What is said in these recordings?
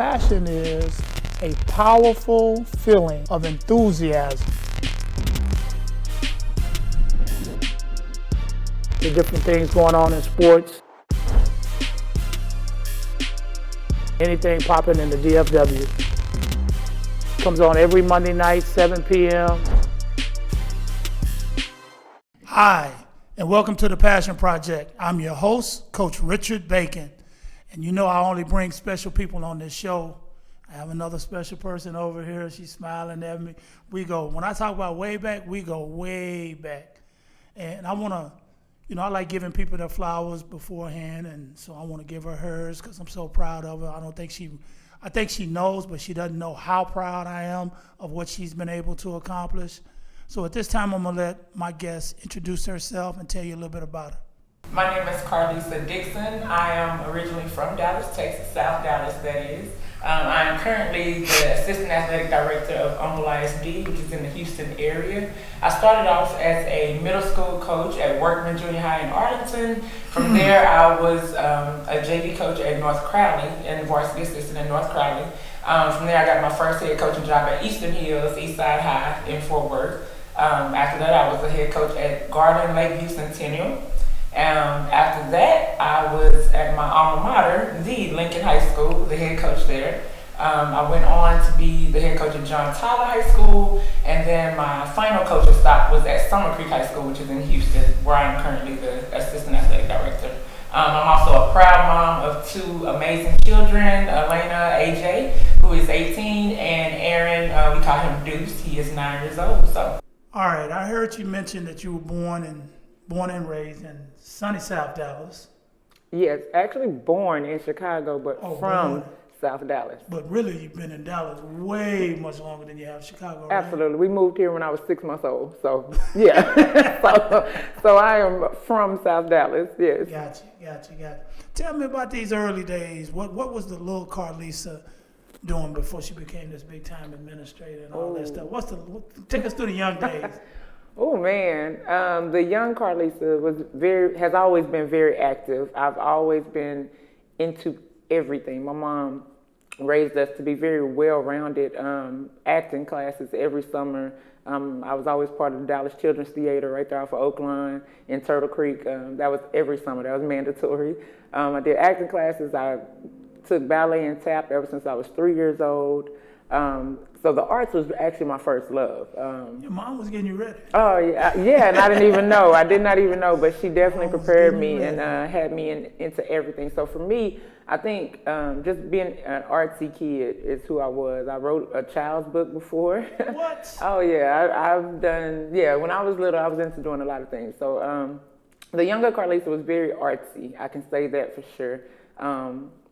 Passion is a powerful feeling of enthusiasm. The different things going on in sports. Anything popping in the DFW. Comes on every Monday night, 7 p.m. Hi, and welcome to the Passion Project. I'm your host, Coach Richard Bacon. And you know I only bring special people on this show. I have another special person over here. She's smiling at me. When I talk about way back, we go way back. And I want to, I like giving people their flowers beforehand, and so I want to give her hers because I'm so proud of her. I think she knows, but she doesn't know how proud I am of what she's been able to accomplish. So at this time, I'm going to let my guest introduce herself and tell you a little bit about her. My name is Carlisa Dixon. I am originally from Dallas, Texas, South Dallas, that is. I am currently the Assistant Athletic Director of Humble ISD, which is in the Houston area. I started off as a middle school coach at Workman Junior High in Arlington. From there, I was a JV coach at North Crowley and varsity assistant at North Crowley. From there, I got my first head coaching job at Eastern Hills, Eastside High in Fort Worth. After that, I was the head coach at Garland Lakeview Centennial. After that, I was at my alma mater, the Lincoln High School, the head coach there. I went on to be the head coach at John Tyler High School, and then my final coaching stop was at Summer Creek High School, which is in Houston, where I am currently the Assistant Athletic Director. I'm also a proud mom of two amazing children, Elena, AJ, who is 18, and Aaron, we call him Deuce, he is 9 years old. So. All right, I heard you mention that you were born and raised in sunny South Dallas. Yes, actually born in Chicago, but from South Dallas. But really, you've been in Dallas way much longer than you have Chicago, right? Absolutely. We moved here when I was 6 months old, so yeah. so I am from South Dallas, yes. Gotcha. Tell me about these early days. What was the little Carlisa doing before she became this big-time administrator and all that stuff? Take us through the young days. Oh man, the young Carlisa has always been very active. I've always been into everything. My mom raised us to be very well-rounded. Acting classes every summer. I was always part of the Dallas Children's Theater right there off of Oakland in Turtle Creek. That was every summer. That was mandatory. I did acting classes. I took ballet and tap ever since I was 3 years old. So the arts was actually my first love. Your mom was getting you ready. Oh, yeah, and I didn't even know. I did not even know, but she definitely prepared me and had me into everything. So for me, I think just being an artsy kid is who I was. I wrote a child's book before. What? Oh, yeah, I've done, when I was little, I was into doing a lot of things. So the younger Carlisa was very artsy. I can say that for sure.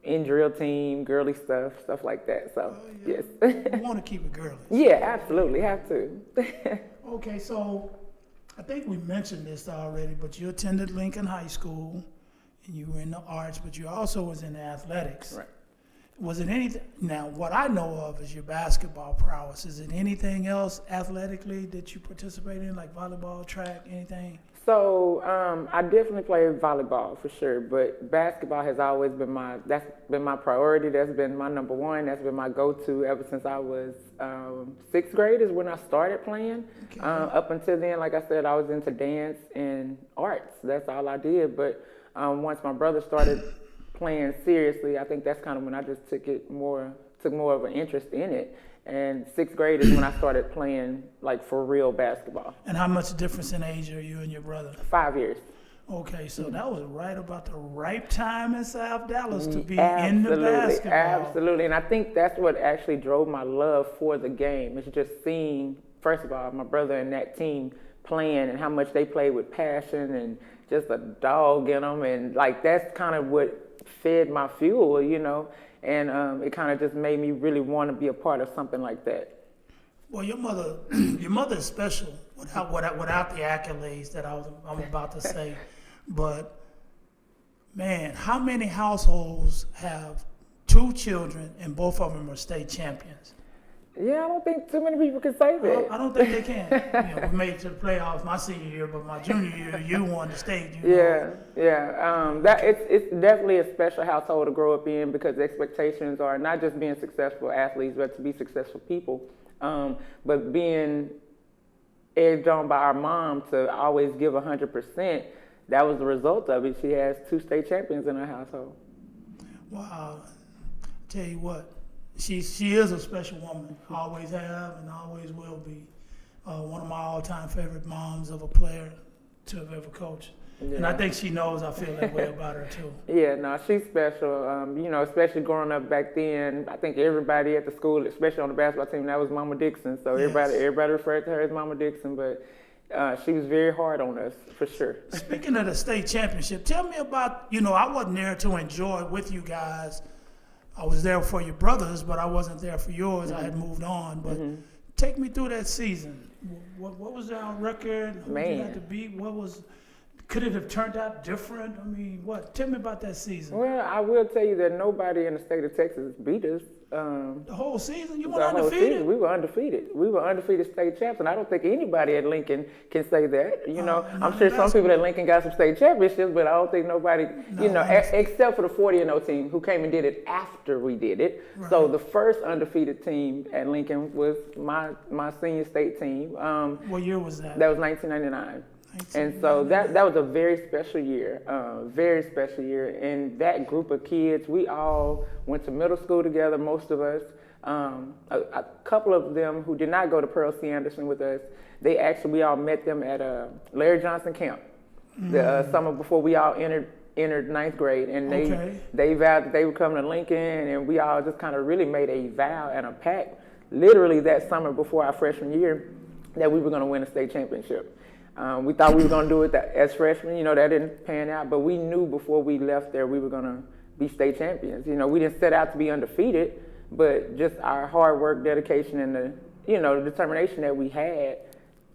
In drill team, girly stuff like that. So, yes. You want to keep it girly. Yeah, absolutely. Have to. Okay, so I think we mentioned this already, but you attended Lincoln High School, and you were in the arts, but you also was in the athletics. Right. Was it anything? Now, what I know of is your basketball prowess. Is it anything else athletically that you participate in, like volleyball, track, anything? So I definitely played volleyball for sure, but basketball has always been my priority. That's been my number one. That's been my go-to ever since I was 6th grade is when I started playing. Okay. Up until then, like I said, I was into dance and arts. That's all I did. But once my brother started playing seriously, I think that's kind of when I just took more of an interest in it. And 6th grade is when I started playing, like, for real basketball. And how much difference in age are you and your brother? 5 years. Okay, so that was right about the right time in South Dallas to be in the basketball. Absolutely, and I think that's what actually drove my love for the game. It's just seeing, first of all, my brother and that team playing and how much they played with passion and just a dog in them. And, like, that's kind of what fed my fuel, And it kind of just made me really want to be a part of something like that. Well, your mother is special without the accolades that I'm about to say. But, man, how many households have 2 children and both of them are state champions? Yeah, I don't think too many people can say that. I don't think they can. We made it to the playoffs my senior year, but my junior year, you won the state. That it's definitely a special household to grow up in because the expectations are not just being successful athletes, but to be successful people. But being egged on by our mom to always give 100%, that was the result of it. She has 2 state champions in her household. Wow. Tell you what, she is a special woman. Always have and always will be. One of my all-time favorite moms of a player to have ever coached. Yeah. And I think she knows I feel that way about her too. Yeah, no, she's special. Especially growing up back then, I think everybody at the school, especially on the basketball team, that was Mama Dixon. So yes. everybody referred to her as Mama Dixon, but she was very hard on us, for sure. Speaking of the state championship, tell me about, I wasn't there to enjoy it with you guys. I was there for your brothers, but I wasn't there for yours. Mm-hmm. I had moved on. But take me through that season. What was our record? Who did you have to beat? Could it have turned out different? I mean, what? Tell me about that season. Well, I will tell you that nobody in the state of Texas beat us. The whole season? You were undefeated? We were undefeted. We were undefeated state champs, and I don't think anybody at Lincoln can say that. I'm sure some people at Lincoln got some state championships, but I don't think nobody, except for the 40-0 team who came and did it after we did it. Right. So the first undefeated team at Lincoln was my senior state team. What year was that? That was 1999. And so that was a very special year, And that group of kids, we all went to middle school together, most of us. A couple of them who did not go to Pearl C. Anderson with us, we all met them at Larry Johnson camp the summer before we all entered 9th grade. And they vowed that they would come to Lincoln, and we all just kind of really made a vow and a pact, literally that summer before our freshman year, that we were going to win a state championship. We thought we were going to do it as freshmen. That didn't pan out. But we knew before we left there we were going to be state champions. We didn't set out to be undefeated, but just our hard work, dedication, and the determination that we had,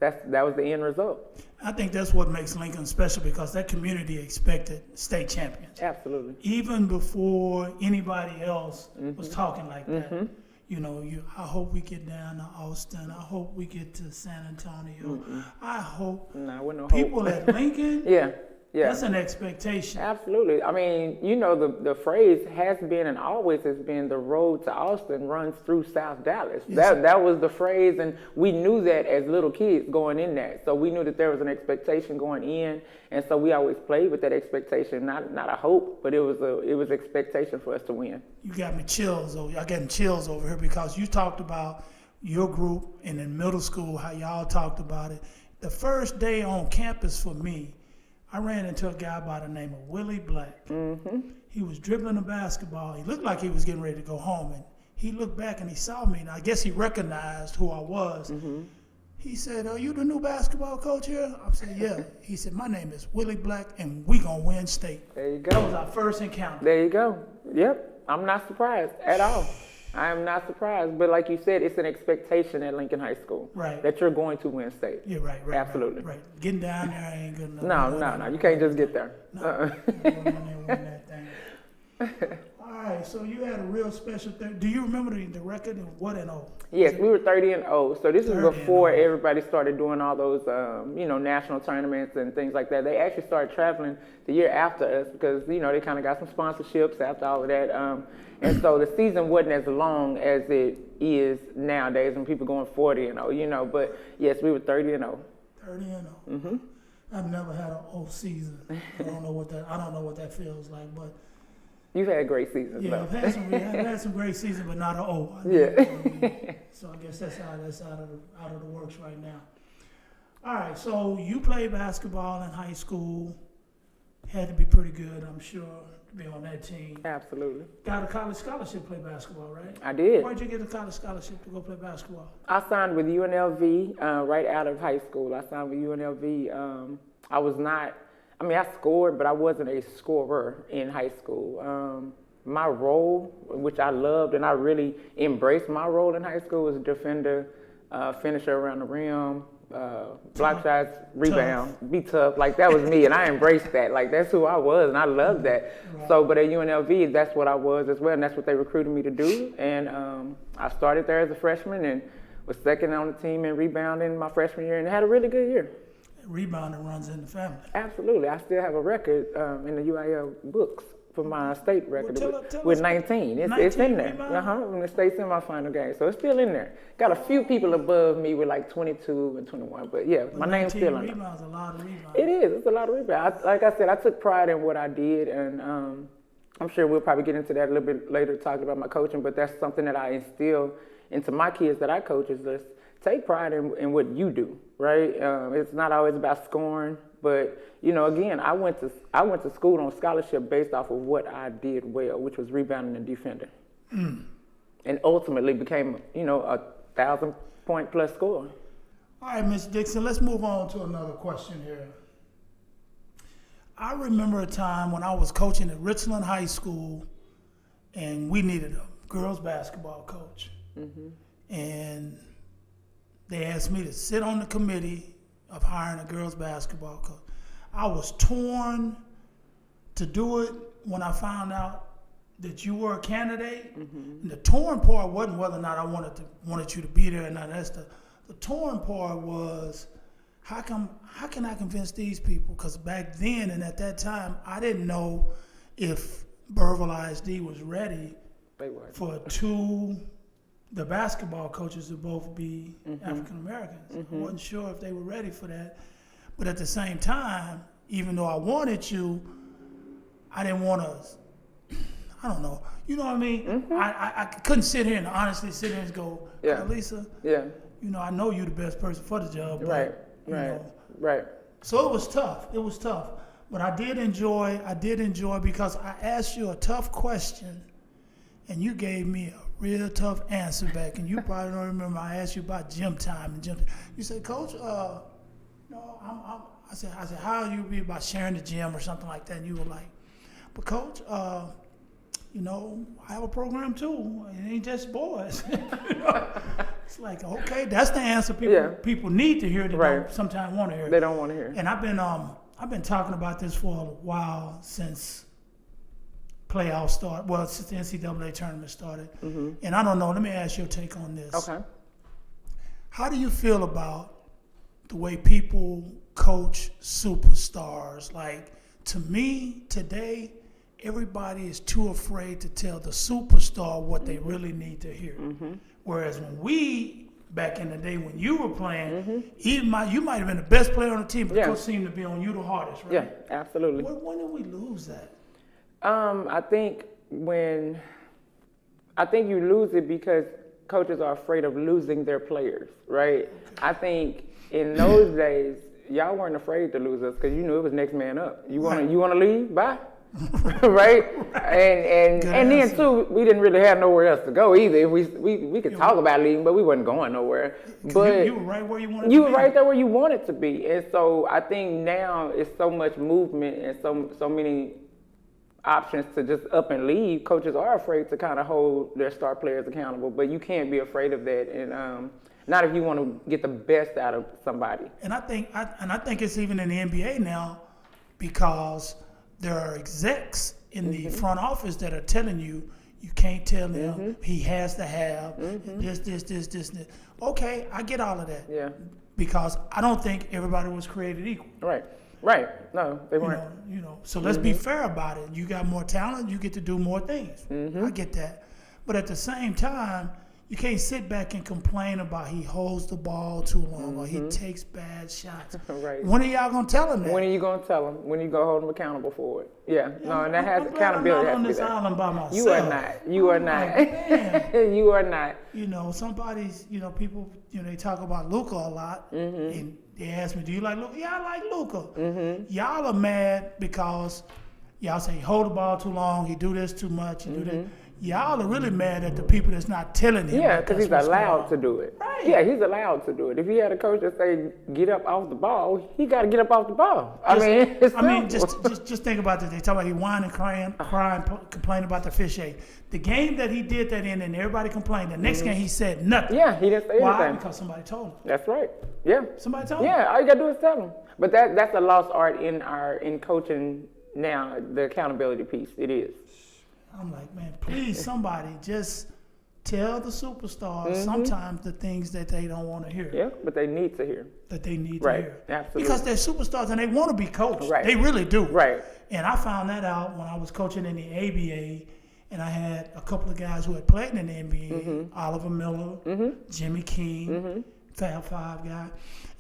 that was the end result. I think that's what makes Lincoln special because that community expected state champions. Absolutely. Even before anybody else was talking like that. I hope we get down to Austin. I hope we get to San Antonio. I hope people at Lincoln. Yeah. That's an expectation. Absolutely. I mean, the phrase has been and always has been the road to Austin runs through South Dallas. Yes. That was the phrase, and we knew that as little kids going in there. So we knew that there was an expectation going in, and so we always played with that expectation. Not a hope, but it was expectation for us to win. You got me chills. I'm getting chills over here because you talked about your group and in middle school how y'all talked about it. The first day on campus for me, I ran into a guy by the name of Willie Black. He was dribbling a basketball. He looked like he was getting ready to go home, and he looked back and he saw me, and I guess he recognized who I was. He said, "Are you the new basketball coach here?" I said, "Yeah." He said, "My name is Willie Black, and we gonna win state." There you go. That was our first encounter. There you go. Yep. I'm not surprised at all. I am not surprised, but like you said, it's an expectation at Lincoln High School that you're going to win state. Yeah, right. Absolutely. Right. Getting down there ain't good enough. No. You can't just get there. All right, so you had a real special thing. Do you remember the record and what and oh? Yes, we were 30-0. So this is before everybody started doing all those, national tournaments and things like that. They actually started traveling the year after us because, they kind of got some sponsorships after all of that. And so the season wasn't as long as it is nowadays when people going 40-0, But yes, we were 30-0. 30-0. I've never had an O season. I don't know what that feels like, but. You've had great seasons. Yeah, though. I've had some great seasons, but not an O. So I guess that's out of the works right now. All right, so you played basketball in high school. Had to be pretty good, I'm sure, to be on that team. Absolutely. Got a college scholarship to play basketball, right? I did. Where'd you get a college scholarship to go play basketball? I signed with UNLV right out of high school. I signed with UNLV. I scored, but I wasn't a scorer in high school. My role, which I loved, and I really embraced my role in high school, was a defender, finisher around the rim, block shots, rebound, be tough. Like that was me, and I embraced that. Like that's who I was, and I loved that. Right. So, but at UNLV, that's what I was as well, and that's what they recruited me to do. And I started there as a freshman and was second on the team in rebounding my freshman year, and had a really good year. Rebounding runs in the family. Absolutely, I still have a record in the UIL books for my state record tell with us 19. 19 It's in there. rebounds? In the state semifinal game, so it's still in there. Got a few people above me with like 22 and 21, but yeah, my name's still in there. Rebounds, a lot of rebounds. It is. It's a lot of rebounds. Like I said, I took pride in what I did, and I'm sure we'll probably get into that a little bit later, talking about my coaching. But that's something that I instill into my kids that I coach is just take pride in what you do, right? It's not always about scoring, but again, I went to school on scholarship based off of what I did well, which was rebounding and defending, and ultimately became a 1,000-point plus scorer. All right, Ms. Dixon, let's move on to another question here. I remember a time when I was coaching at Richland High School, and we needed a girls basketball coach. And they asked me to sit on the committee of hiring a girls basketball coach. I was torn to do it when I found out that you were a candidate. And the torn part wasn't whether or not I wanted you to be there or not. That's the torn part was how can I convince these people? Because back then and at that time, I didn't know if Burville ISD was ready for the basketball coaches to both be African Americans. I wasn't sure if they were ready for that. But at the same time, even though I wanted you, I didn't want to, I don't know. You know what I mean? I couldn't sit here and honestly sit here and go, Lisa, I know you're the best person for the job. But, Right. So it was tough. But I did enjoy because I asked you a tough question and you gave me a real tough answer back. And you probably don't remember I asked you about gym time. You said, Coach, I said, how you be about sharing the gym or something like that? And you were like, but Coach, I have a program too. It ain't just boys. It's like, okay, that's the answer people need to hear. They don't sometimes want to hear. They don't want to hear. And I've been talking about this for a while since playoffs started. Well, since the NCAA tournament started. And I don't know. Let me ask your take on this. Okay. How do you feel about the way people coach superstars? Like, to me, today, everybody is too afraid to tell the superstar what they really need to hear. Whereas when back in the day when you were playing, you might have been the best player on the team, but the coach seemed to be on you the hardest, right? Yeah, absolutely. When did we lose that? I think you lose it because coaches are afraid of losing their players, right? I think in those days, y'all weren't afraid to lose us because you knew it was next man up. You want to leave? Bye. right? And then too, we didn't really have nowhere else to go either. We could talk about leaving, but we wasn't going nowhere. But you were right where you wanted to be. You were right there where you wanted to be. And so I think now it's so much movement and so many options to just up and leave. Coaches are afraid to kind of hold their star players accountable, but you can't be afraid of that. And not if you want to get the best out of somebody. And I think it's even in the NBA now because there are execs in the front office that are telling you can't tell him he has to have this. Okay, I get all of that. Yeah. Because I don't think everybody was created equal. Right. No, they weren't. So let's be fair about it. You got more talent, you get to do more things. I get that. But at the same time, you can't sit back and complain about he holds the ball too long or he takes bad shots. Right. When are y'all gonna tell him that? When are you gonna tell him? When are you gonna hold him accountable for it? Yeah. And that has I'm accountability. I'm not on this island by myself. You are not. You are not. You are not. Somebody's. People. They talk about Luka a lot, and they ask me, "Do you like Luka?" Yeah, I like Luka. Y'all are mad because y'all say he hold the ball too long, he do this too much, he do that. Y'all are really mad at the people that's not telling him. Yeah, that because that's he's what's going allowed on. to do it. Right. Yeah, he's allowed to do it. If he had a coach that say get up off the ball, he got to get up off the ball. It's simple. Just think about this. They talk about he whining, crying, complaining about the fish ate. The game that he did that in, and everybody complained. The next game he said nothing. Yeah, he didn't say Why? anything. Because somebody told him. That's right. Yeah. Somebody told him. Yeah, all you gotta do is tell them. But that's a lost art in coaching now, the accountability piece. It is. I'm like, man, please, somebody just tell the superstars sometimes the things that they don't want to hear. Yeah, but they need to hear. That they need to Right, hear. absolutely. Because they're superstars and they want to be coached. Right. They really do. Right. And I found that out when I was coaching in the ABA, and I had a couple of guys who had played in the NBA, Oliver Miller, Jimmy King, Fab Five guy.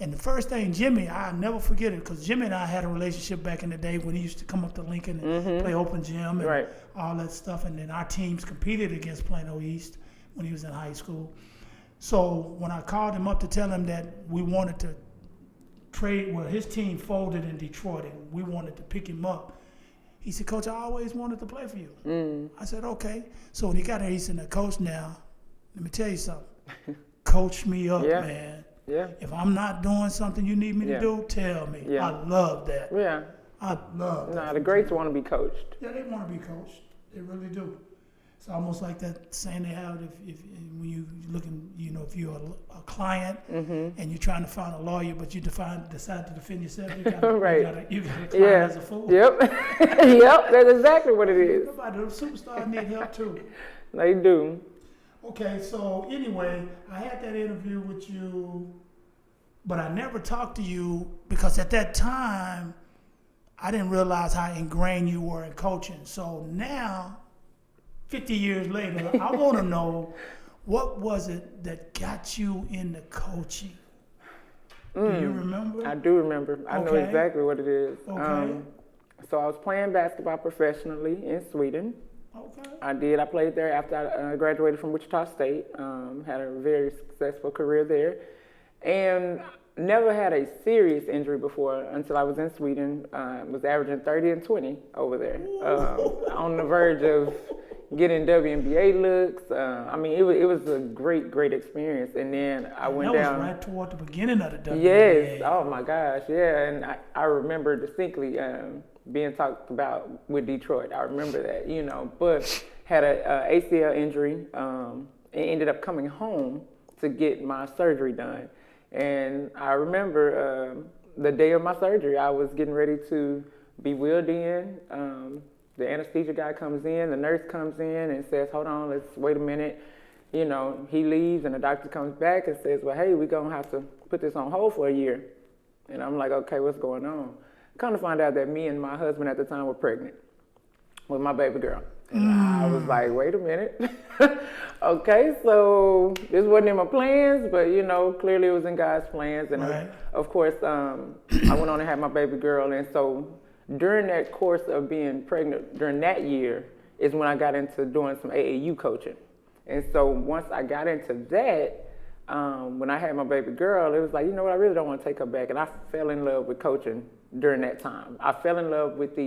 And the first thing, Jimmy, I'll never forget it, because Jimmy and I had a relationship back in the day when he used to come up to Lincoln and play open gym and all that stuff. And then our teams competed against Plano East when he was in high school. So when I called him up to tell him that we wanted to trade, well, his team folded in Detroit and we wanted to pick him up, he said, Coach, I always wanted to play for you. I said, okay. So when he got there, he said, Coach, now, let me tell you something. Coach me up, man. Yeah. If I'm not doing something you need me to do, tell me. Yeah. I love that. Yeah. I love that. Nah, the greats want to be coached. Yeah, they want to be coached. They really do. It's almost like that saying they have if when you looking, if you're a client and you're trying to find a lawyer, but you decide to defend yourself, you got you got a client as a fool. Yep. Yep, that's exactly what it is. Nobody, the superstars need help too. They do. Okay, so anyway, I had that interview with you, but I never talked to you because at that time, I didn't realize how ingrained you were in coaching. So now, 50 years later, I want to know, what was it that got you into coaching? Do you remember? I do remember. I know exactly what it is. Okay. So I was playing basketball professionally in Sweden. Okay. I played there after I graduated from Wichita State. Had a very successful career there. And never had a serious injury before until I was in Sweden. Was averaging 30 and 20 over there. On the verge of getting WNBA looks. It was a great experience. And then I went down. That was right toward the beginning of the WNBA. Yes. Oh my gosh. Yeah. And I remember distinctly being talked about with Detroit. I remember that, but had a ACL injury and ended up coming home to get my surgery done. And I remember the day of my surgery, I was getting ready to be wheeled in. The anesthesia guy comes in, the nurse comes in and says, hold on, let's wait a minute. He leaves and the doctor comes back and says, well, hey, we're going to have to put this on hold for a year. And I'm like, okay, what's going on? Come to find out that me and my husband at the time were pregnant with my baby girl. And I was like, wait a minute. Okay, so this wasn't in my plans, but clearly it was in God's plans. And of course, I went on and had my baby girl. And so during that course of being pregnant, during that year, is when I got into doing some AAU coaching. And so once I got into that, when I had my baby girl, it was like, I really don't want to take her back. And I fell in love with coaching during that time. I fell in love with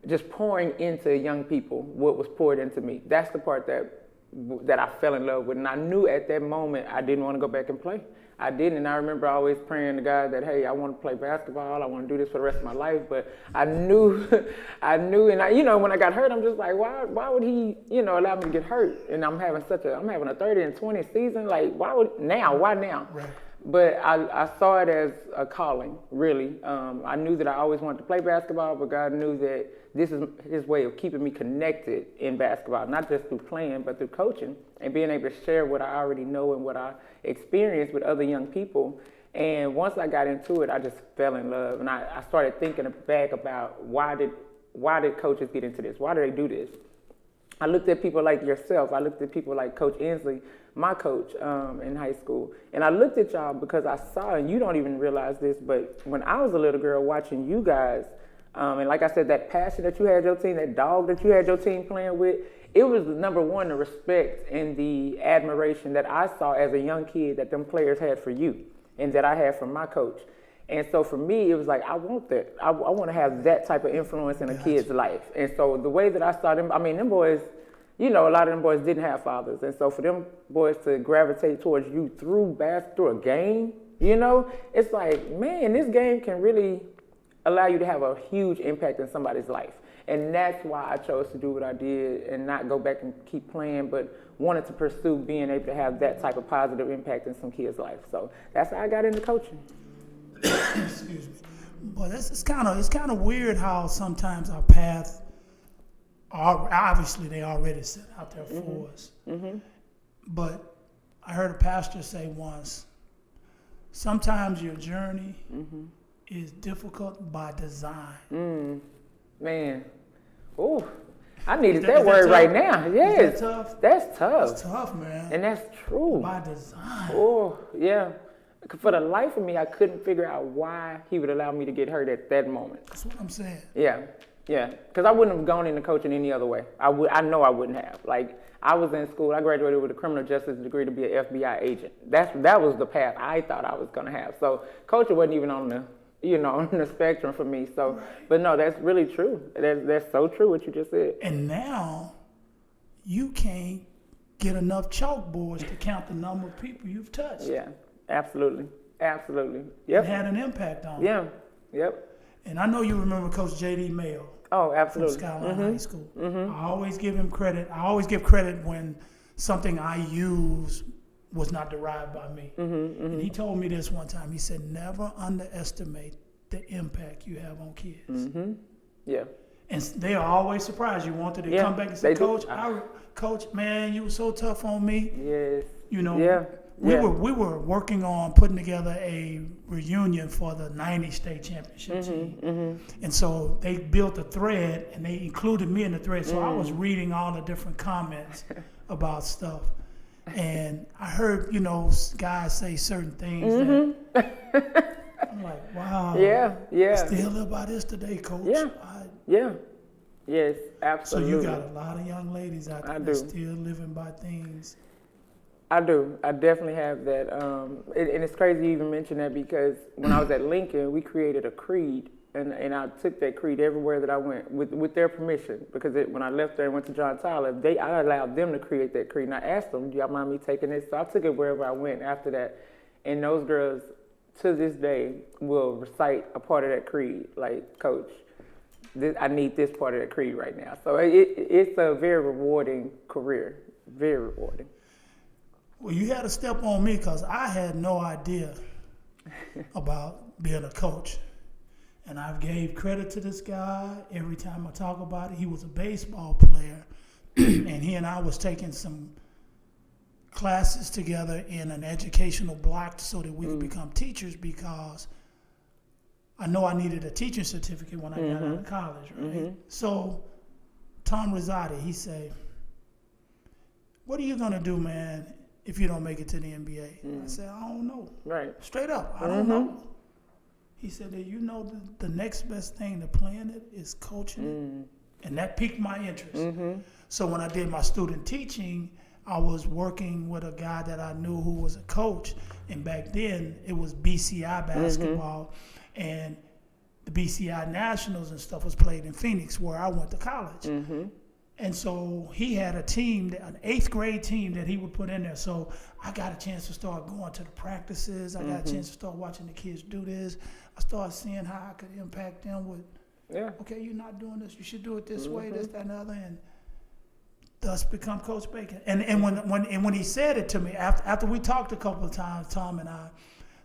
just pouring into young people what was poured into me. That's the part that I fell in love with. And I knew at that moment I didn't want to go back and play. I didn't. And I remember always praying to God that, hey, I want to play basketball. I want to do this for the rest of my life. But I knew, and when I got hurt, I'm just like, why would he, allow me to get hurt? And I'm having a 30 and 20 season. Like, why now? Right. But I saw it as a calling, really. I knew that I always wanted to play basketball, but God knew that this is his way of keeping me connected in basketball, not just through playing, but through coaching and being able to share what I already know and what I experienced with other young people. And once I got into it, I just fell in love. And I started thinking back about why did coaches get into this? Why do they do this? I looked at people like yourself. I looked at people like Coach Inslee, my coach in high school. And I looked at y'all because I saw, and you don't even realize this, but when I was a little girl watching you guys, and like I said, that passion that you had your team, that dog that you had your team playing with, it was number one, the respect and the admiration that I saw as a young kid that them players had for you and that I had from my coach. And so for me, it was like, I want that. I want to have that type of influence in a kid's life. And so the way that I saw them, them boys, you know, a lot of them boys didn't have fathers. And so for them boys to gravitate towards you through a game, you know, it's like, man, this game can really allow you to have a huge impact in somebody's life. And that's why I chose to do what I did and not go back and keep playing, but wanted to pursue being able to have that type of positive impact in some kids' life. So that's how I got into coaching. Excuse me. But it's kind of weird how sometimes our path are obviously they already set out there for us. Mm-hmm. But I heard a pastor say once, sometimes your journey is difficult by design. Man, ooh, I needed that word right now. Yes, is that tough? That's tough. That's tough, man. And that's true. By design. Oh, yeah. For the life of me, I couldn't figure out why he would allow me to get hurt at that moment. That's what I'm saying. Yeah, because I wouldn't have gone into coaching any other way. I know I wouldn't have. Like, I was in school. I graduated with a criminal justice degree to be an FBI agent. That was the path I thought I was going to have. So coaching wasn't even on the on the spectrum for me. So, right. But no, that's really true. That's so true what you just said. And now you can't get enough chalkboards to count the number of people you've touched. Yeah, absolutely. Yep. It had an impact on you. Yeah, yep. And I know you remember Coach J.D. Mayo. Oh, absolutely. From Skyline High School. Mm-hmm. I always give him credit. I always give credit when something I use was not derived by me. And he told me this one time. He said, never underestimate the impact you have on kids. Yeah. And they are always surprised. You wanted to come back and say, Coach, Coach, man, you were so tough on me. Yes. You know, we were working on putting together a reunion for the 90 state championship team. And so they built a thread and they included me in the thread. So I was reading all the different comments about stuff. And I heard, guys say certain things that I'm like, wow. Yeah. Still live by this today, Coach. Yeah. Yes, absolutely. So you got a lot of young ladies out there that still living by things. I do. I definitely have that. And it's crazy you even mention that because when I was at Lincoln, we created a creed. And I took that creed everywhere that I went with their permission because when I left there and went to John Tyler, I allowed them to create that creed. And I asked them, do y'all mind me taking this? So I took it wherever I went after that. And those girls, to this day, will recite a part of that creed. Like, Coach, I need this part of that creed right now. So it's a very rewarding career. Very rewarding. Well, you had to step on me because I had no idea about being a coach. And I've gave credit to this guy every time I talk about it. He was a baseball player, and he and I was taking some classes together in an educational block so that we could become teachers because I know I needed a teaching certificate when I got out of college, right? So Tom Rosati, he said, what are you going to do, man, if you don't make it to the NBA? I said, I don't know. Right. Straight up, I don't know. He said that the next best thing to playing it is coaching it. And that piqued my interest. So when I did my student teaching, I was working with a guy that I knew who was a coach. And back then it was BCI basketball. And the BCI Nationals and stuff was played in Phoenix where I went to college. And so he had a team, an 8th grade team that he would put in there. So I got a chance to start going to the practices. I got a chance to start watching the kids do this. I started seeing how I could impact them with, okay, you're not doing this. You should do it this way, this, that, and the other. And thus become Coach Bacon. And when he said it to me, after we talked a couple of times, Tom and I,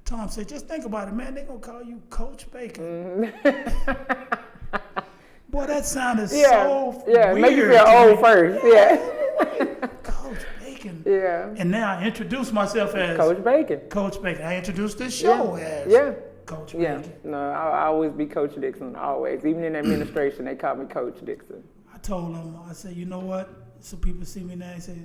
Tom said, just think about it, man. They're going to call you Coach Bacon. Boy, that sounded so weird. Make you feel old first. Coach Bacon. Yeah. And now I introduce myself as Coach Bacon. Coach Bacon. I introduced this show as Coach Bacon. Yeah. No, I always be Coach Dixon, always. Even in administration, they call me Coach Dixon. I told them, I said, you know what? So people see me now and say,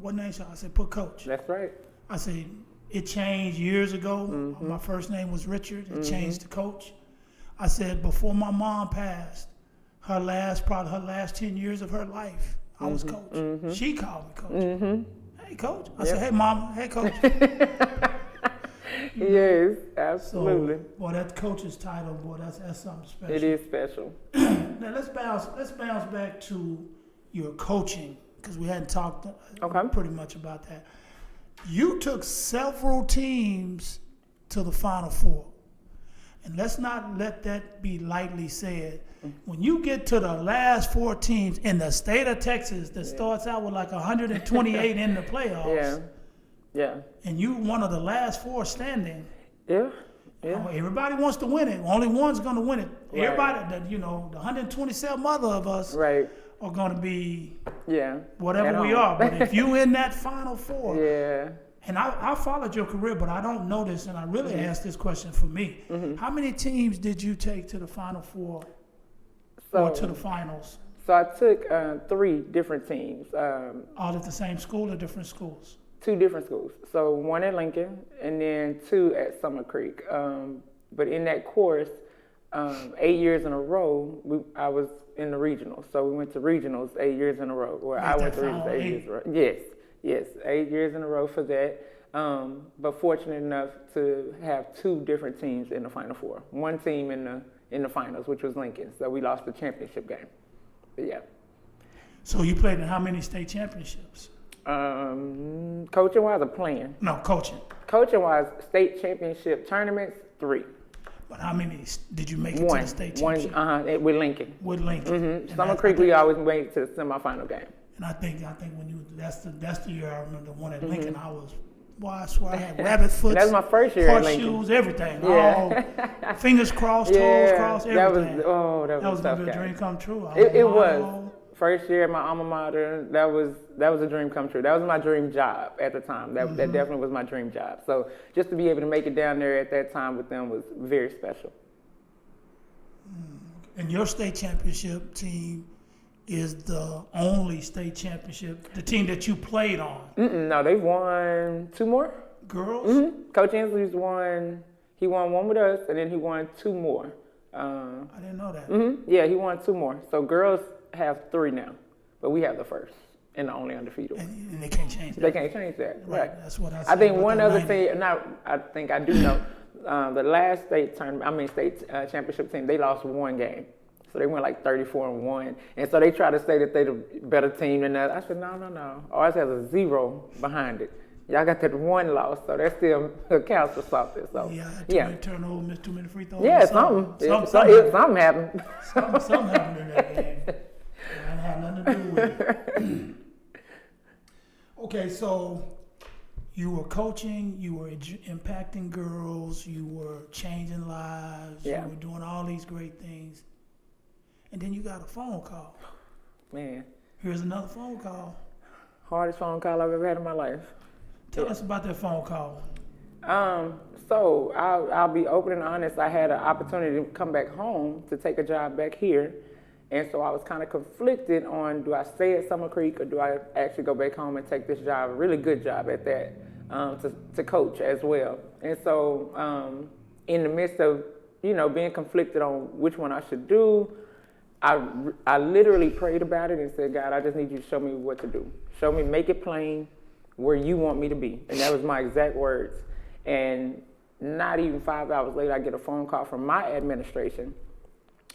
what name shall I say? Put Coach. That's right. I said, it changed years ago. My first name was Richard. It changed to Coach. I said, before my mom passed, her last 10 years of her life, I was Coach. She called me Coach. Hey, Coach. I said, hey, Mama. Hey, Coach. Yes, absolutely. So, boy, that coach's title, boy, that's something special. It is special. Now let's bounce back to your coaching because we hadn't talked Okay. pretty much about that. You took several teams to the Final Four. And let's not let that be lightly said. When you get to the last 4 teams in the state of Texas that starts out with like 128 in the playoffs, Yeah. and you one of the last 4 standing, Yeah. everybody wants to win it. Only one's going to win it. Right. Everybody, that the 127 other of us Right. are going to be Yeah. whatever At we home. are. But if you in that Final Four, Yeah. and I followed your career, but I don't know this, and I really asked this question for me. How many teams did you take to the Final Four or to the finals? So I took 3 different teams, All at the same school or different schools? 2 different schools. So 1 at Lincoln and then 2 at Summer Creek. But in that course, 8 years in a row, I was in the regionals. So we went to regionals 8 years in a row, where I went to regionals 8 years in a row. Yes, 8 years in a row for that. But fortunate enough to have 2 different teams in the Final Four. 1 team in the finals, which was Lincoln. So we lost the championship game. But yeah. So you played in how many state championships? Coaching wise or playing? No, coaching. Coaching wise, state championship tournaments, 3. But how many did you make it to the state championship? With Lincoln. With Lincoln. Summer Creek, we always made it to the semifinal game. And I think when you that's the year I remember the one at Lincoln. I swear I had rabbit foot. That was my first year at Lincoln. Horseshoes, everything. Yeah. All fingers crossed, toes crossed, everything. That was a tough a game. dream come true. It was. First year at my alma mater, that was a dream come true. That was my dream job at the time. That definitely was my dream job. So just to be able to make it down there at that time with them was very special. And your state championship team is the only state championship, the team that you played on. No, they've won 2 more. Girls? Coach Inslee's won. He won 1 with us, and then he won 2 more. I didn't know that. Yeah, he won 2 more. So girls have 3 now, but we have the first and the only undefeated one. And they can't change that. They can't change that. Right. That's what I said. I think about one the other 90. thing. I think I do know. The last state championship team, they lost 1 game. So they went like 34-1. And so they try to say that they're the better team than us. I said, no. Ours has a 0 behind it. Y'all got that 1 loss, so that still counts for something. So Too many turnovers, missed too many free throws. Yeah, something happened. Something happened in that game. It had nothing to do with it. Okay, so you were coaching, you were impacting girls, you were changing lives, you were doing all these great things. And then you got a phone call. Man. Here's another phone call. Hardest phone call I've ever had in my life. Tell us about that phone call. So I'll be open and honest. I had an opportunity to come back home to take a job back here. And so I was kind of conflicted on, do I stay at Summer Creek or do I actually go back home and take this job, a really good job at that, to coach as well. And so in the midst of, being conflicted on which one I should do, I literally prayed about it and said, God, I just need you to show me what to do. Show me, make it plain where you want me to be. And that was my exact words. And not even 5 hours later, I get a phone call from my administration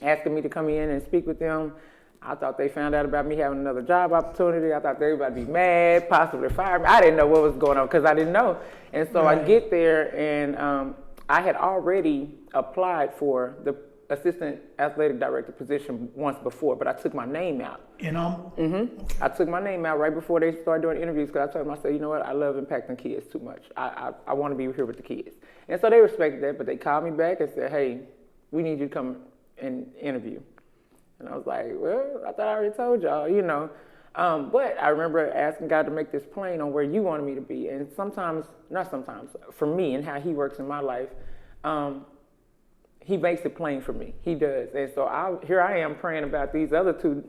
asking me to come in and speak with them. I thought they found out about me having another job opportunity. I thought they would be mad, possibly fire me. I didn't know what was going on because I didn't know. And so I get there and I had already applied for the assistant athletic director position once before, but I took my name out. Okay. I took my name out right before they started doing interviews because I told them, I said, you know what, I love impacting kids too much. I want to be here with the kids. And so they respected that, but they called me back and said, hey, we need you to come and interview. And I was like, well, I thought I already told y'all, But I remember asking God to make this plain on where you wanted me to be. And not sometimes, for me and how he works in my life, he makes it plain for me. He does. And so here I am praying about these other 2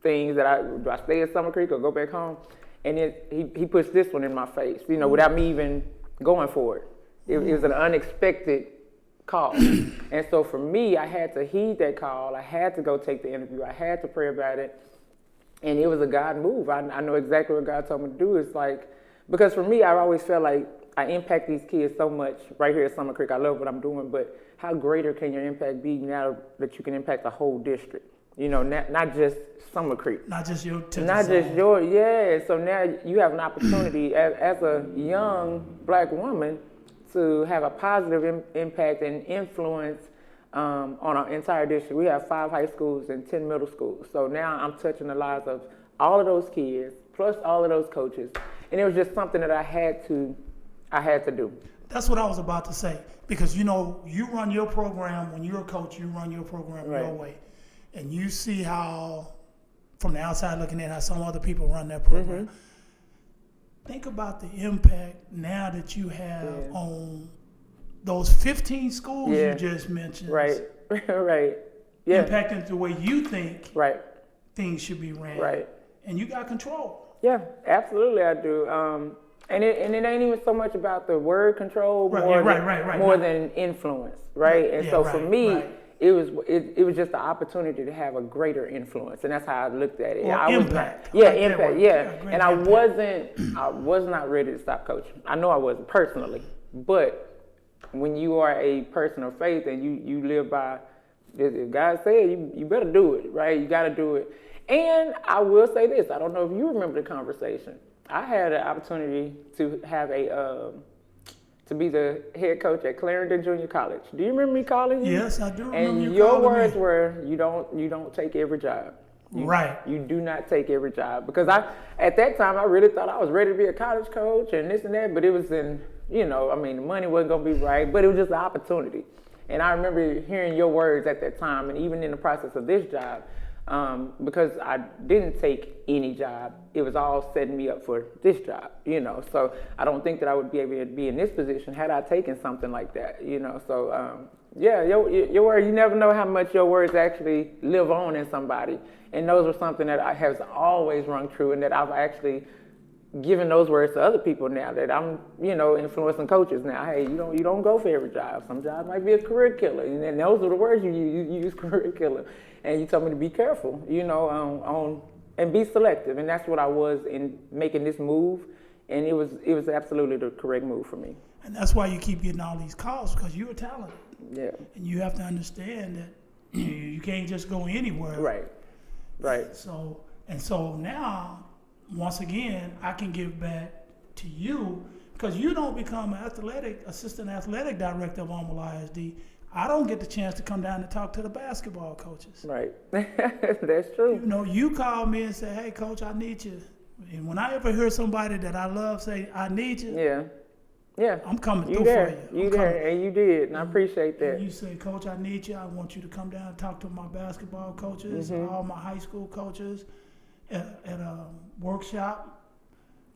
things that do I stay at Summer Creek or go back home? And he puts this one in my face, without me even going for it. It was an unexpected call. And so for me, I had to heed that call. I had to go take the interview. I had to pray about it. And it was a God move. I know exactly what God told me to do. It's like, because for me, I always felt like I impact these kids so much right here at Summer Creek. I love what I'm doing, but how greater can your impact be now that you can impact the whole district? not just Summer Creek. Not just your Not just your, yeah. So now you have an opportunity as a young black woman to have a positive impact and influence on our entire district. We have 5 high schools and 10 middle schools. So now I'm touching the lives of all of those kids, plus all of those coaches. And it was just something that I had to do. That's what I was about to say. Because, you run your program, when you're a coach, you run your program your way. And you see how, from the outside looking in, how some other people run their program. Mm-hmm. Think about the impact now that you have on those 15 schools you just mentioned. Right, right. Yeah. Impacting the way you think things should be ran. Right. And you got control. Yeah, absolutely I do. And it ain't even so much about the word control more than influence, right? And so for me, it was just the opportunity to have a greater influence, and that's how I looked at it. Impact. Impact. Yeah. And I was not ready to stop coaching. I know I wasn't personally, but when you are a person of faith and you live by, if God said, you better do it, right? You got to do it. And I will say this: I don't know if you remember the conversation. I had an opportunity to have to be the head coach at Clarendon Junior College. Do you remember me calling you? Yes, I do remember and your words were, you don't take every job. You do not take every job. Because at that time, I really thought I was ready to be a college coach and this and that, but it was the money wasn't going to be right, but it was just an opportunity. And I remember hearing your words at that time, and even in the process of this job, because I didn't take any job, it was all setting me up for this job, So I don't think that I would be able to be in this position had I taken something like that, So your word, you never know how much your words actually live on in somebody, and those were something that has always rung true, and that I've actually given those words to other people now that I'm, influencing coaches now. Hey, you don't go for every job. Some jobs might be a career killer, and those are the words you use, career killer. And you told me to be careful, and be selective. And that's what I was in making this move. And it was absolutely the correct move for me. And that's why you keep getting all these calls, because you're talented. Yeah. And you have to understand that you can't just go anywhere. Right. So now, once again, I can give back to you, because you don't become an assistant athletic director of Omaha ISD. I don't get the chance to come down and talk to the basketball coaches. Right. That's true. You call me and say, hey, coach, I need you. And when I ever hear somebody that I love say, I need you, I'm coming through for you. You there, and you did, and I appreciate that. And you say, coach, I need you. I want you to come down and talk to my basketball coaches, all my high school coaches at a workshop.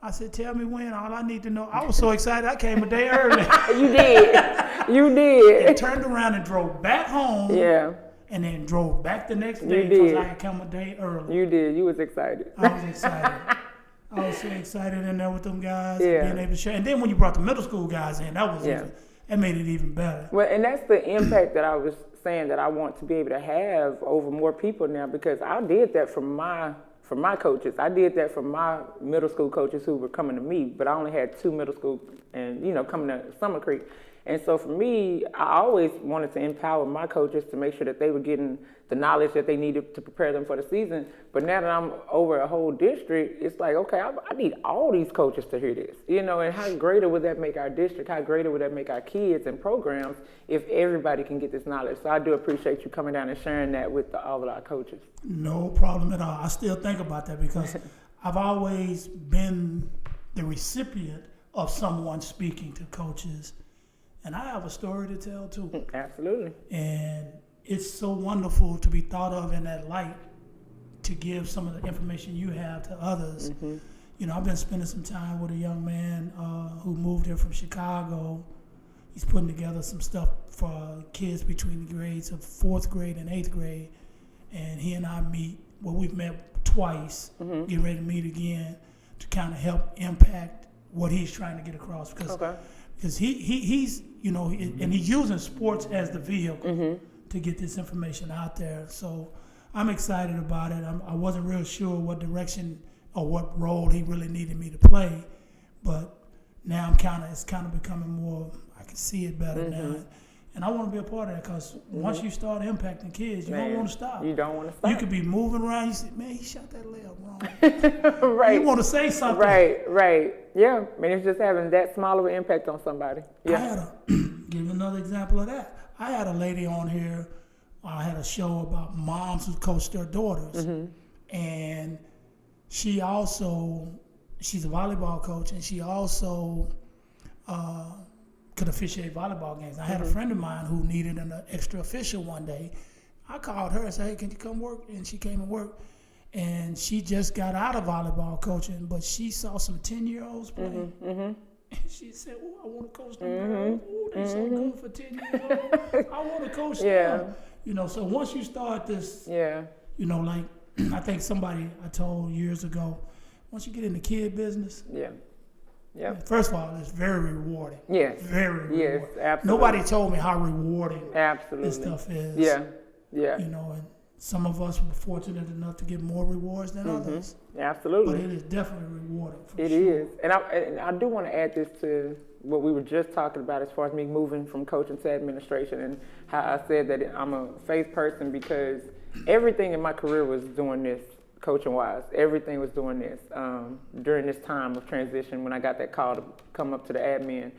I said, tell me when. All I need to know. I was so excited. I came a day early. You did. And turned around and drove back home. Yeah. And then drove back the next day because I had come a day early. You did. You was excited. I was excited. I was so excited in there with them guys. Yeah. Being able to share. And then when you brought the middle school guys in, that made it even better. Well, and that's the impact that I was saying that I want to be able to have over more people now, because I did that from my coaches. I did that from my middle school coaches who were coming to me, but I only had 2 middle school and, coming to Summer Creek. And so for me, I always wanted to empower my coaches to make sure that they were getting the knowledge that they needed to prepare them for the season. But now that I'm over a whole district, it's like, okay, I need all these coaches to hear this, and how greater would that make our district? How greater would that make our kids and programs if everybody can get this knowledge? So I do appreciate you coming down and sharing that with all of our coaches. No problem at all. I still think about that because I've always been the recipient of someone speaking to coaches. And I have a story to tell too. Absolutely. And it's so wonderful to be thought of in that light, to give some of the information you have to others. I've been spending some time with a young man who moved here from Chicago. He's putting together some stuff for kids between the grades of 4th grade and 8th grade. And he and I meet, we've met twice, getting ready to meet again to kind of help impact what he's trying to get across. Because he's, and he's using sports as the vehicle to get this information out there. So I'm excited about it. I wasn't real sure what direction or what role he really needed me to play, but now it's kind of becoming more, I can see it better now. And I want to be a part of that because once you start impacting kids, you don't want to stop. You don't want to stop. You could be moving around. You say, man, he shot that layup wrong. Right. You want to say something. Right. Yeah. I mean, it's just having that small of an impact on somebody. Yeah. I had give another example of that. I had a lady on here. I had a show about moms who coach their daughters. And she's a volleyball coach, and she also could officiate volleyball games. I had a friend of mine who needed an extra official one day. I called her and said, hey, can you come work? And she came and worked. And she just got out of volleyball coaching, but she saw some 10-year-olds play. And she said, oh, I want to coach them girls. Oh, they're so good for 10 years old. I want to coach them. You know, so once you start this, you know, like I think somebody I told years ago, once you get in the kid business, first of all, it's very rewarding. Yes. Very rewarding. Yes, absolutely. Nobody told me how rewarding this stuff is. Yeah. You know, and some of us were fortunate enough to get more rewards than others. Absolutely. But it is definitely rewarding. It is. And I do want to add this to what we were just talking about as far as me moving from coaching to administration, and how I said that I'm a faith person because everything in my career was doing this. Coaching wise, everything was doing this during this time of transition when I got that call to come up to the admin.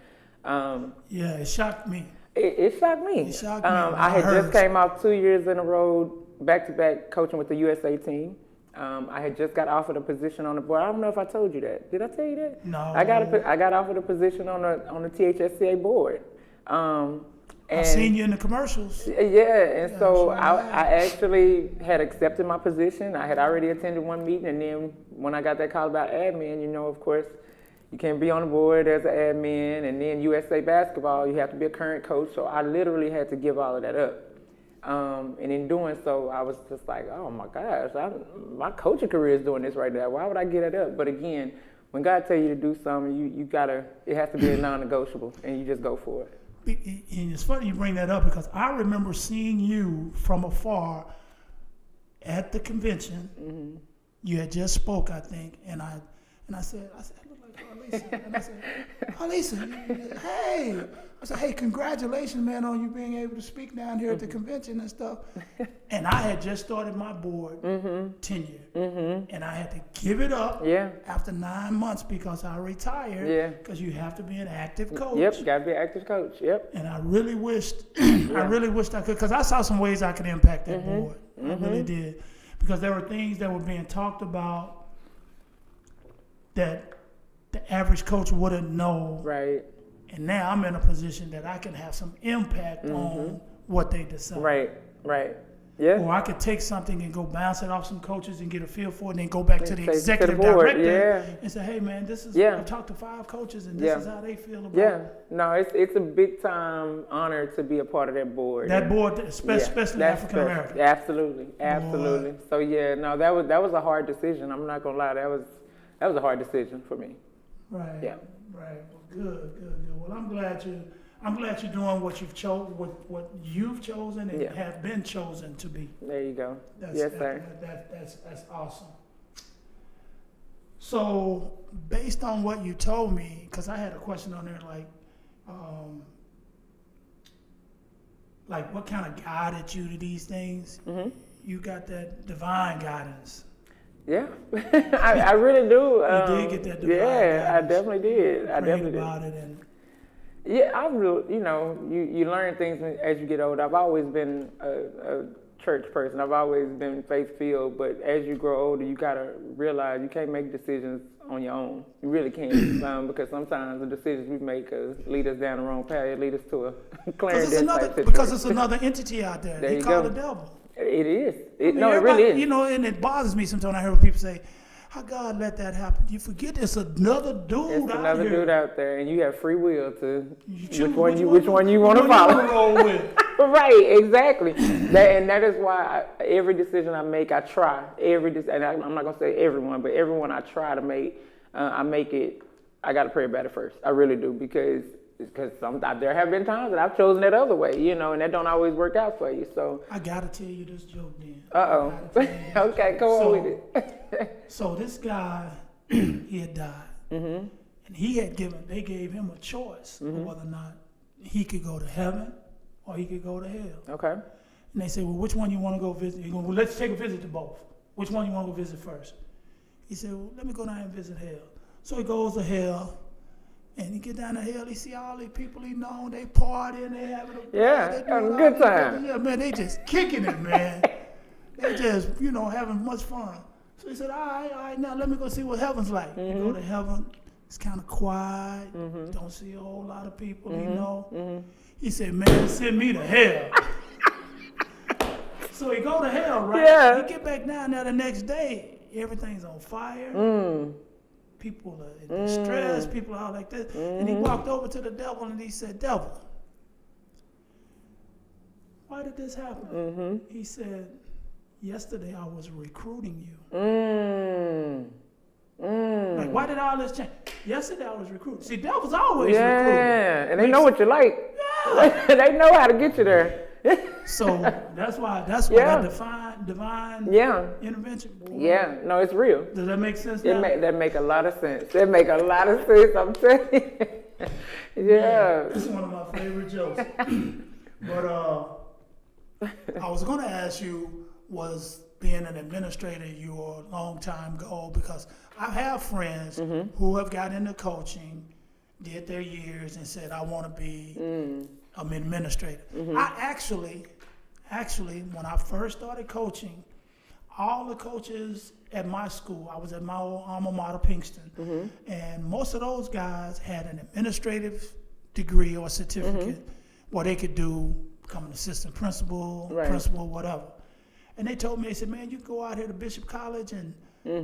It shocked me. It shocked me. It shocked me. I had just came off 2 years in a row, back to back, coaching with the USA team. I had just got offered a position on the board. I don't know if I told you that. Did I tell you that? No. I got offered a position on the THSCA board. I've seen you in the commercials. And so I actually had accepted my position. I had already attended one meeting, and then when I got that call about admin, you know, of course, you can't be on the board as an admin, and then USA basketball, you have to be a current coach. So I literally had to give all of that up. And in doing so, I was just like, oh my gosh, my coaching career is doing this right now. Why would I give it up? But again, when God tells you to do something, you gotta, it has to be a non-negotiable, and you just go for it. And it's funny you bring that up because I remember seeing you from afar at the convention. You had just spoke, I think, and I said, I look like Alisa, and I said, Alisa, hey, I said, hey, congratulations, man, on you being able to speak down here at the convention and stuff. And I had just started my board tenure, and I had to give it up after 9 months because I retired. Because you have to be an active coach. Yep, got to be an active coach. Yep. And I really wished, I could, because I saw some ways I could impact that board. I really did, because there were things that were being talked about that the average coach wouldn't know. Right. And now I'm in a position that I can have some impact on what they decide. Right. Yeah. Or I could take something and go bounce it off some coaches and get a feel for it, and then go back to the executive director and say, hey man, this is, I talked to 5 coaches and this is how they feel about it. No, it's a big time honor to be a part of that board. That board, especially African American. Absolutely. Boy. So that was a hard decision. I'm not gonna lie, that was a hard decision for me. Right. Yeah. Right. Good. Well, I'm glad you're doing what you've chosen and have been chosen to be. There you go. Sir. That's awesome. So, based on what you told me, because I had a question on there, like what kind of guided you to these things? You got that divine guidance. Yeah, I really do. You did get that divine guidance. I definitely did. I definitely did. About it and I really, you learn things as you get older. I've always been a church person. I've always been faith-filled, but as you grow older, you gotta realize you can't make decisions on your own. You really can't, because sometimes the decisions we make lead us down the wrong path. It lead us to a Clarendon type situation. Because it's another entity out there. They call the devil. It is. It really is. And it bothers me sometimes. I hear people say, how God let that happen? You forget it's another dude It's out another here. dude out there, and you have free will to which one you want to follow. Right, exactly. That is why every decision I make, I try. And I'm not going to say everyone, but everyone I try to make, I make it, I got to pray about it first. I really do, because there have been times that I've chosen that other way, and that don't always work out for you. So I gotta tell you this joke then. Okay, go on with it. So this guy, he had died, and they gave him a choice of whether or not he could go to heaven or he could go to hell. Okay. And they say, well, which one you want to go visit? He goes, well, let's take a visit to both. Which one you want to go visit first? He said, well, let me go down and visit hell. So he goes to hell, and he get down to hell, he see all these people he know, they partying, they having a Yeah, having a good time. Yeah, man, they just kicking it, man. They just, having much fun. So he said, all right, now let me go see what heaven's like. You go to heaven, it's kind of quiet, don't see a whole lot of people, He said, man, send me to hell. So he go to hell, right? Yeah. He get back down there the next day, everything's on fire. People are in distress, people are all like this. And he walked over to the devil and he said, devil, why did this happen? He said, yesterday I was recruiting you. Like, why did all this change? Yesterday I was recruiting. See, devils always recruiting. Yeah, and they know what you like. Yeah. They know how to get you there. So that's why that divine intervention. Boy. Yeah, no, it's real. Does that make sense now? That make a lot of sense. That make a lot of sense, I'm telling you. Yeah. This is one of my favorite jokes. But I was going to ask you, was being an administrator your long time goal? Because I have friends who have got into coaching, did their years, and said, I want to be an administrator. I actually, when I first started coaching, all the coaches at my school, I was at my old alma mater, Pinkston, and most of those guys had an administrative degree or certificate where they could become an assistant principal, principal, whatever. And they told me, they said, man, you can go out here to Bishop College and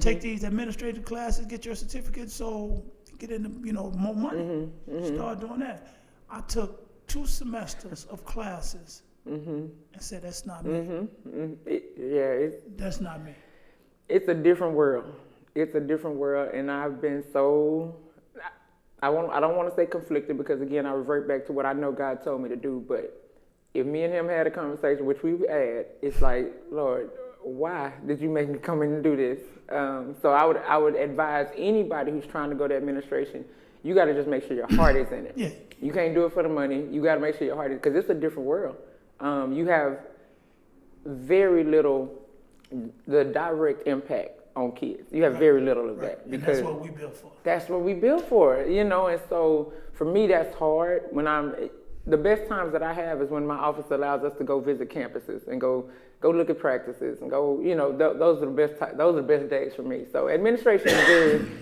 take these administrative classes, get your certificate, so get into, more money. Start doing that. I took 2 semesters of classes and said, that's not me. That's not me. It's a different world. It's a different world, and I've been so, I don't want to say conflicted, because again, I revert back to what I know God told me to do, but if me and him had a conversation, which we had, it's like, Lord, why did you make me come in and do this? So I would advise anybody who's trying to go to administration, you got to just make sure your heart is in it. Yeah. You can't do it for the money. You got to make sure your heart is, because it's a different world. You have very little, the direct impact on kids. You have very little of that. Because that's what we built for. That's what we built for, and so for me, that's hard. The best times that I have is when my office allows us to go visit campuses and go look at practices and go, those are the best days for me. So administration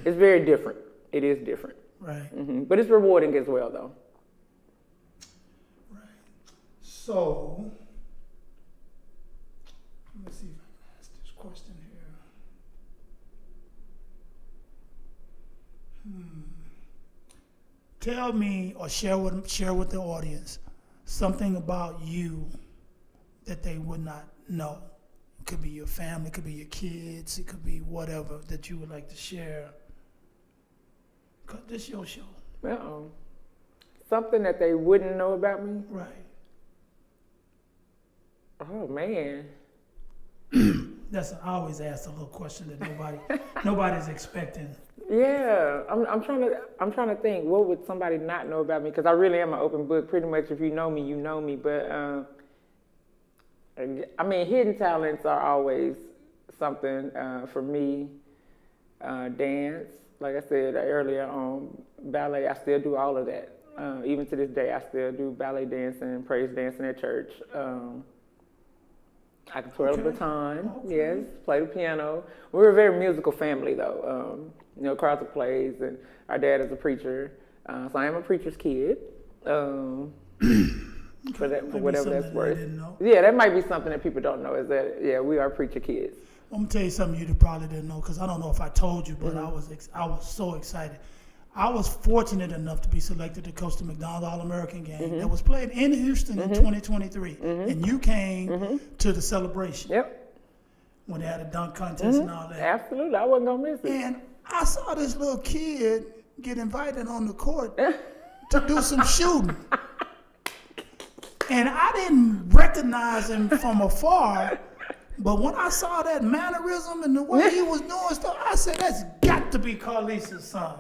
is very different. It is different. Right. But it's rewarding as well, though. Right. So, let me see if I can ask this question here. Tell me or share with the audience something about you that they would not know. It could be your family, it could be your kids, it could be whatever that you would like to share. Because this is your show. Something that they wouldn't know about me? Right. Oh, man. I always ask a little question that nobody's expecting. Yeah, I'm trying to think. What would somebody not know about me? Because I really am an open book. Pretty much, if you know me, you know me. But hidden talents are always something for me. Dance, like I said earlier on, ballet. I still do all of that. Even to this day, I still do ballet dancing, praise dancing at church. I can twirl a baton, yes, play the piano. We're a very musical family, though. Crowds of plays, and our dad is a preacher. So I am a preacher's kid, for whatever that's worth. Yeah, that might be something that people don't know, is that, we are preacher kids. I'm going to tell you something you probably didn't know, because I don't know if I told you, but I was so excited. I was fortunate enough to be selected to coach the McDonald's All-American game that was played in Houston in 2023. And you came to the celebration. Yep. When they had a dunk contest and all that. Absolutely. I wasn't going to miss it. And I saw this little kid get invited on the court to do some shooting. And I didn't recognize him from afar. But when I saw that mannerism and the way he was doing stuff, I said, that's got to be Carlisa's son.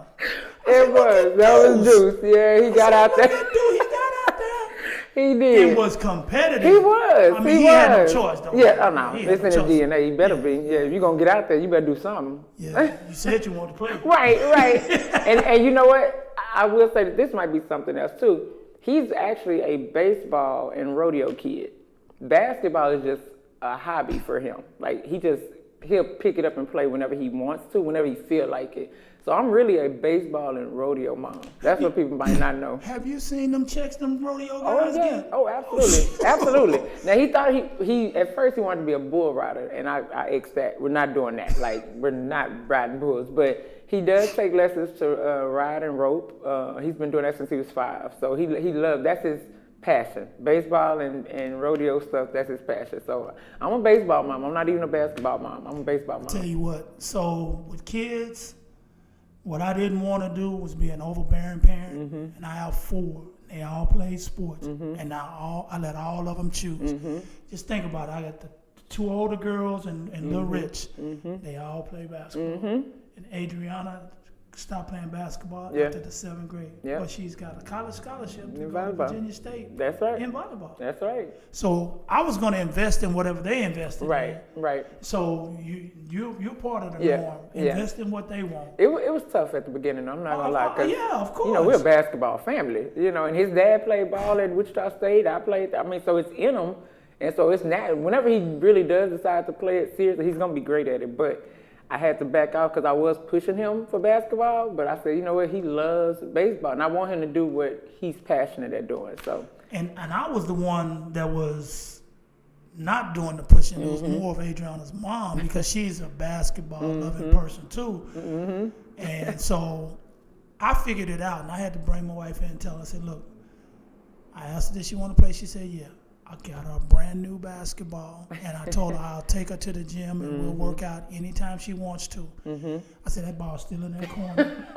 That was Deuce. Yeah, he got out there. He got out there. He did. And was competitive. He was. I mean, he had no choice, though. Yeah, oh no, He had it's no in his choice. DNA. You better be. Yeah, if you're gonna get out there, you better do something. Yeah, you said you wanted to play. Right. and you know what? I will say that this might be something else too. He's actually a baseball and rodeo kid. Basketball is just a hobby for him. Like he'll pick it up and play whenever he wants to, whenever he feel like it. So I'm really a baseball and rodeo mom. That's what people might not know. Have you seen them checks them rodeo guys get? Oh, absolutely. Absolutely. Now, he thought he at first he wanted to be a bull rider, and I exed that. We're not doing that. Like, we're not riding bulls. But he does take lessons to ride and rope. He's been doing that since he was 5. So he loves, that's his passion. Baseball and rodeo stuff, that's his passion. So I'm a baseball mom. I'm not even a basketball mom. I'm a baseball mom. Tell you what, so with kids, what I didn't want to do was be an overbearing parent, and I have 4. They all play sports, and I let all of them choose. Just think about it. I got the 2 older girls and Lil Rich. They all play basketball. And Adriana stopped playing basketball after the 7th grade. But she's got a college scholarship to go to Virginia State. That's right. In volleyball. That's right. So I was going to invest in whatever they invested in. Right. So you're part of the norm. Invest in what they want. It was tough at the beginning. I'm not gonna lie. 'Cause, yeah, of course. You know, we're a basketball family. You know, and his dad played ball at Wichita State. I played. I mean, so it's in him, and so it's not. Whenever he really does decide to play it seriously, he's gonna be great at it. But I had to back out because I was pushing him for basketball. But I said, you know what? He loves baseball, and I want him to do what he's passionate at doing. So. And I was the one that was not doing the pushing. It was more of Adriana's mom because she's a basketball loving person too. And so I figured it out, and I had to bring my wife in and tell her, I said, look, I asked her, did she want to play? She said, yeah. I got her a brand new basketball, and I told her I'll take her to the gym and we'll work out anytime she wants to. I said, that ball's still in that corner.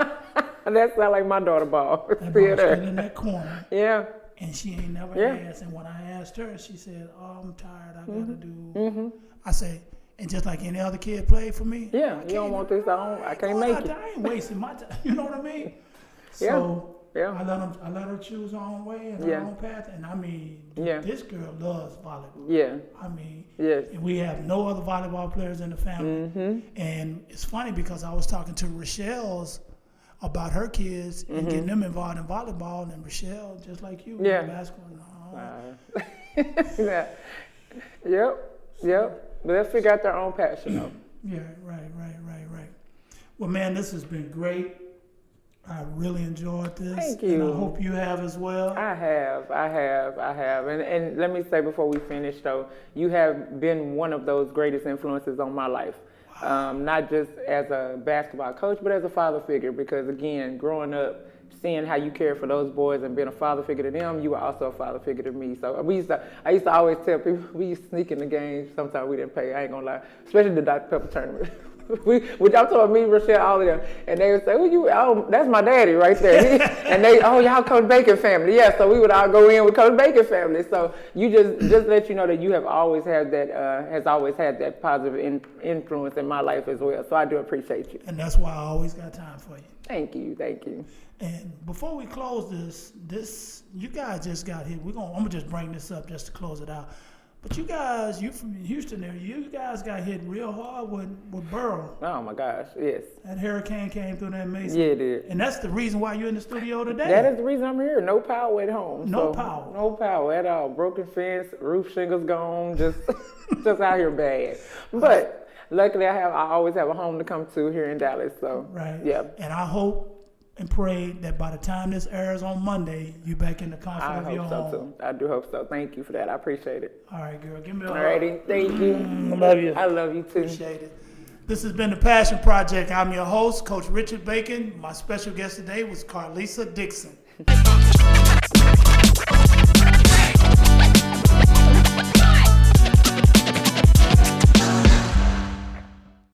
That sounds like my daughter ball. That ball's still in that corner. Yeah. And she ain't never asked. And when I asked her, she said, oh, I'm tired. I got to do. I said, and just like any other kid played for me. Yeah, you don't want this on. I can't make it. I ain't wasting my time. You know what I mean? So I let her choose her own way and her own path. And I mean, this girl loves volleyball. Yeah. I mean, and we have no other volleyball players in the family. And it's funny because I was talking to Rochelle's about her kids and getting them involved in volleyball, and Rochelle, just like you, basketball. Yep. But let's figure out their own passion though. Yeah, right. Well, man, this has been great. I really enjoyed this. Thank you. And I hope you have as well. I have. And let me say before we finish though, you have been one of those greatest influences on my life. Not just as a basketball coach, but as a father figure, because again, growing up, seeing how you care for those boys and being a father figure to them, you were also a father figure to me. So I used to always tell people, we used to sneak in the games. Sometimes we didn't pay, I ain't gonna lie, especially the Dr. Pepper tournament. Which I'm talking me, Rochelle, all of them, and they would say, that's my daddy right there. And y'all Coach Bacon family. Yeah, so we would all go in with Coach Bacon family. So you just let you know that you have always had that, has always had that positive influence in my life as well. So I do appreciate you. And that's why I always got time for you. Thank you. And before we close this, you guys just got hit. I'm gonna just bring this up just to close it out. But you guys, you from Houston area, you guys got hit real hard with Burrow. Oh my gosh, yes. That hurricane came through that Mason. Yeah, it did. And that's the reason why you're in the studio today. That is the reason I'm here. No power at home. No power at all. Broken fence, roof shingles gone, just out here bad. But luckily I always have a home to come to here in Dallas. So yeah. And I hope and pray that by the time this airs on Monday, you're back in the comfort of your home. I hope so too. I do hope so. Thank you for that. I appreciate it. All right, girl. Give me a hug. All righty. Thank you. I love you. I love you too. Appreciate it. This has been The Passion Project. I'm your host, Coach Richard Bacon. My special guest today was Carlisa Dixon.